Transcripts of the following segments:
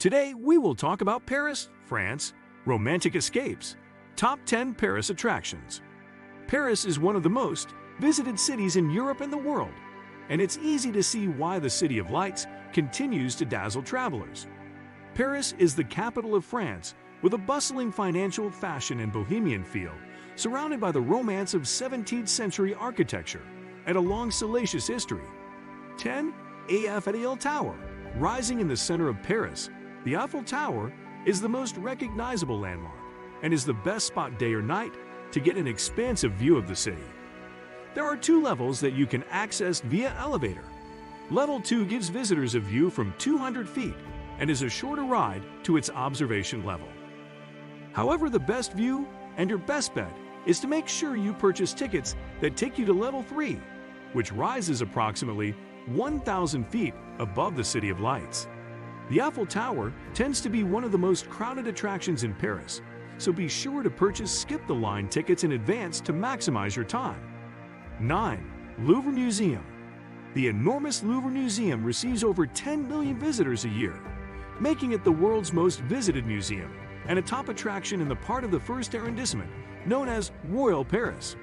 Today, we will talk about Paris, France, romantic escapes, top 10 Paris attractions. Paris is one of the most visited cities in Europe and the world, and it's easy to see why the City of Lights continues to dazzle travelers. Paris is the capital of France, with a bustling financial, fashion, and bohemian feel, surrounded by the romance of 17th century architecture and a long, salacious history. 10. Eiffel Tower. Rising in the center of Paris, the Eiffel Tower is the most recognizable landmark and is the best spot day or night to get an expansive view of the city. There are 2 levels that you can access via elevator. Level 2 gives visitors a view from 200 feet and is a shorter ride to its observation level. However, the best view and your best bet is to make sure you purchase tickets that take you to Level 3, which rises approximately 1,000 feet above the City of Lights. The Eiffel Tower tends to be one of the most crowded attractions in Paris, so be sure to purchase skip-the-line tickets in advance to maximize your time. 9. Louvre Museum. The enormous Louvre Museum receives over 10 million visitors a year, making it the world's most visited museum and a top attraction in the part of the first arrondissement known as Royal Paris.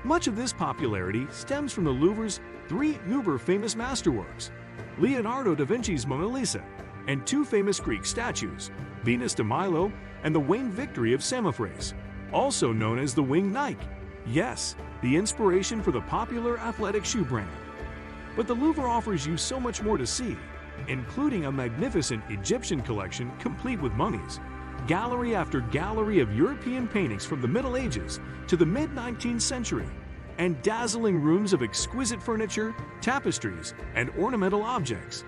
Much of this popularity stems from the Louvre's 3 uber-famous masterworks, Leonardo da Vinci's Mona Lisa, and 2 famous Greek statues, Venus de Milo and the Winged Victory of Samothrace, also known as the Winged Nike. Yes, the inspiration for the popular athletic shoe brand. But the Louvre offers you so much more to see, including a magnificent Egyptian collection complete with mummies, gallery after gallery of European paintings from the Middle Ages to the mid-19th century, and dazzling rooms of exquisite furniture, tapestries, and ornamental objects.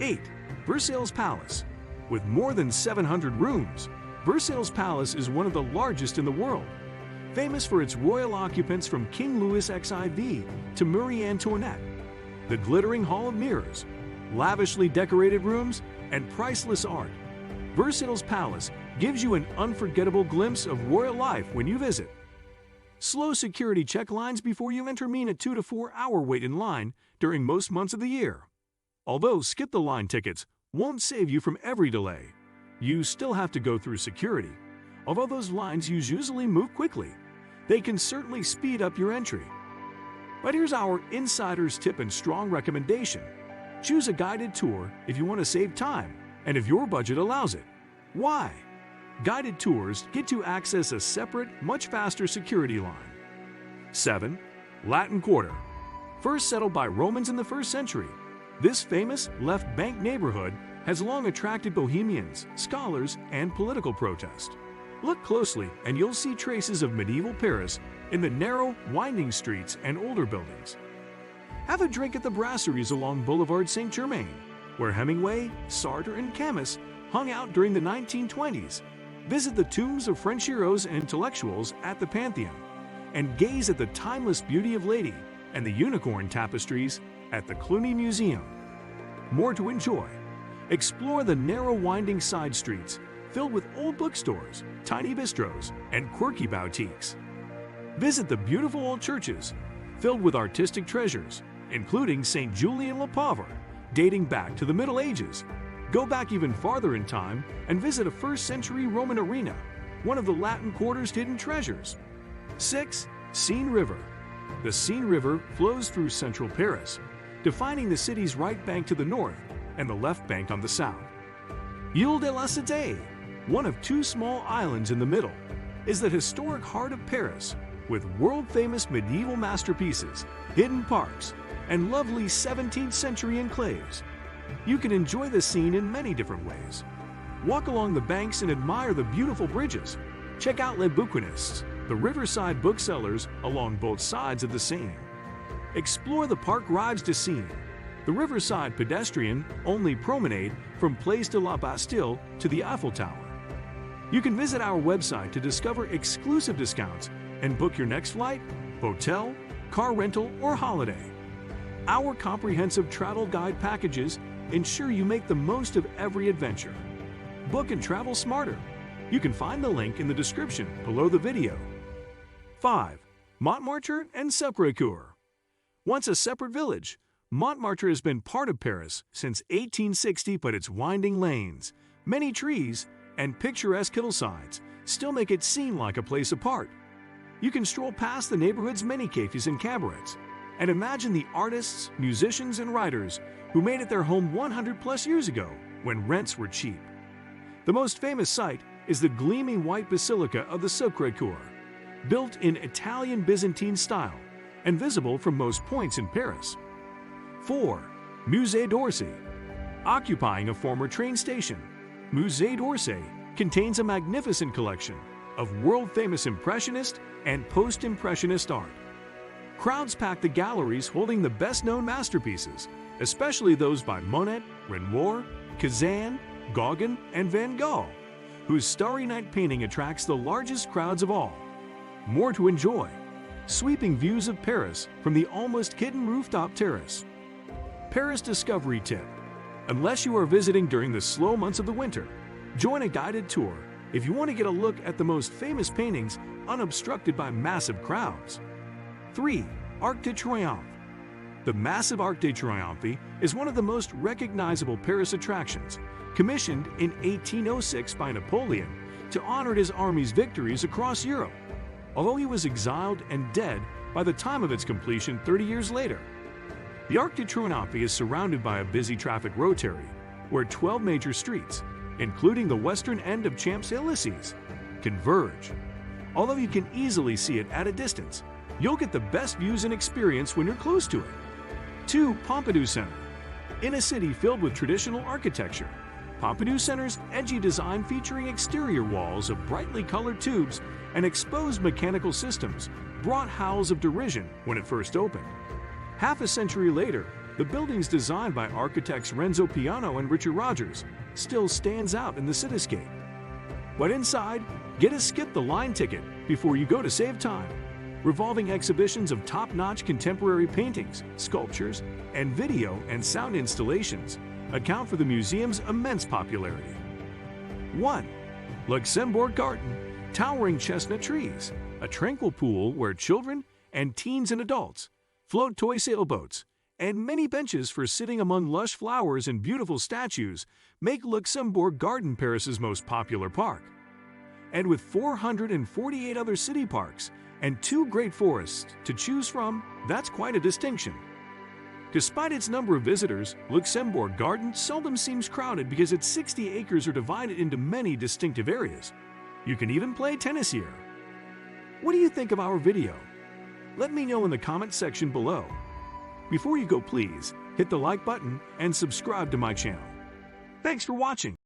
8. Versailles Palace. With more than 700 rooms, Versailles Palace is one of the largest in the world, famous for its royal occupants from King Louis XIV to Marie Antoinette. The glittering Hall of Mirrors, lavishly decorated rooms, and priceless art. Versailles Palace gives you an unforgettable glimpse of royal life when you visit. Slow security check lines before you enter mean a 2 to 4 hour wait in line during most months of the year. Although skip-the-line tickets won't save you from every delay, you still have to go through security. Although those lines usually move quickly, they can certainly speed up your entry. But here's our insider's tip and strong recommendation. Choose a guided tour if you want to save time and if your budget allows it. Why? Guided tours get you access a separate, much faster security line. 7. Latin Quarter. First settled by Romans in the 1st century, this famous left bank neighborhood has long attracted bohemians, scholars, and political protest. Look closely and you'll see traces of medieval Paris in the narrow, winding streets and older buildings. Have a drink at the brasseries along Boulevard Saint-Germain, where Hemingway, Sartre, and Camus hung out during the 1920s. Visit the tombs of French heroes and intellectuals at the Pantheon, and gaze at the timeless beauty of Lady and the unicorn tapestries at the Cluny Museum. More to enjoy. Explore the narrow winding side streets filled with old bookstores, tiny bistros, and quirky boutiques. Visit the beautiful old churches filled with artistic treasures, including St. Julien-le-Pauvre, dating back to the Middle Ages. Go back even farther in time and visit a 1st century Roman arena, one of the Latin Quarter's hidden treasures. 6. Seine River. The Seine River flows through central Paris, defining the city's right bank to the north and the left bank on the south. Ile de la Cité, one of 2 small islands in the middle, is the historic heart of Paris, with world-famous medieval masterpieces, hidden parks, and lovely 17th century enclaves. You can enjoy the Seine in many different ways. Walk along the banks and admire the beautiful bridges. Check out Les Bouquinistes, the riverside booksellers along both sides of the Seine. Explore the Parc Rives de Seine, the riverside pedestrian-only promenade from Place de la Bastille to the Eiffel Tower. You can visit our website to discover exclusive discounts and book your next flight, hotel, car rental, or holiday. Our comprehensive travel guide packages ensure you make the most of every adventure. Book and travel smarter. You can find the link in the description below the video. 5. Montmartre and Sacré-Cœur. Once a separate village, Montmartre has been part of Paris since 1860, but its winding lanes, many trees, and picturesque hillsides still make it seem like a place apart. You can stroll past the neighborhood's many cafes and cabarets, and imagine the artists, musicians, and writers who made it their home 100+ years ago when rents were cheap. The most famous sight is the gleaming white Basilica of the Sacré-Cœur, built in Italian Byzantine style and visible from most points in Paris. 4. Musée d'Orsay. Occupying a former train station, Musée d'Orsay contains a magnificent collection of world-famous Impressionist and Post-Impressionist art. Crowds pack the galleries holding the best-known masterpieces, especially those by Monet, Renoir, Cézanne, Gauguin, and Van Gogh, whose Starry Night painting attracts the largest crowds of all. More to enjoy: sweeping views of Paris from the almost hidden rooftop terrace. Paris Discovery Tip: unless you are visiting during the slow months of the winter, join a guided tour if you want to get a look at the most famous paintings unobstructed by massive crowds. 3. Arc de Triomphe. The massive Arc de Triomphe is one of the most recognizable Paris attractions, commissioned in 1806 by Napoleon to honor his army's victories across Europe, although he was exiled and dead by the time of its completion 30 years later. The Arc de Triomphe is surrounded by a busy traffic rotary, where 12 major streets, including the western end of Champs-Élysées, converge. Although you can easily see it at a distance, you'll get the best views and experience when you're close to it. 2. Pompidou Center. In a city filled with traditional architecture, Pompidou Center's edgy design featuring exterior walls of brightly colored tubes and exposed mechanical systems brought howls of derision when it first opened. Half a century later, the building's designed by architects Renzo Piano and Richard Rogers still stands out in the cityscape. But inside, get a skip-the-line ticket before you go to save time. Revolving exhibitions of top-notch contemporary paintings, sculptures, and video and sound installations account for the museum's immense popularity. 1. Luxembourg Garden. Towering chestnut trees, a tranquil pool where children and teens and adults float toy sailboats, and many benches for sitting among lush flowers and beautiful statues make Luxembourg Garden Paris's most popular park. And with 448 other city parks and 2 great forests to choose from, that's quite a distinction. Despite its number of visitors, Luxembourg Garden seldom seems crowded because its 60 acres are divided into many distinctive areas. You can even play tennis here. What do you think of our video? Let me know in the comment section below. Before you go, please hit the like button and subscribe to my channel. Thanks for watching.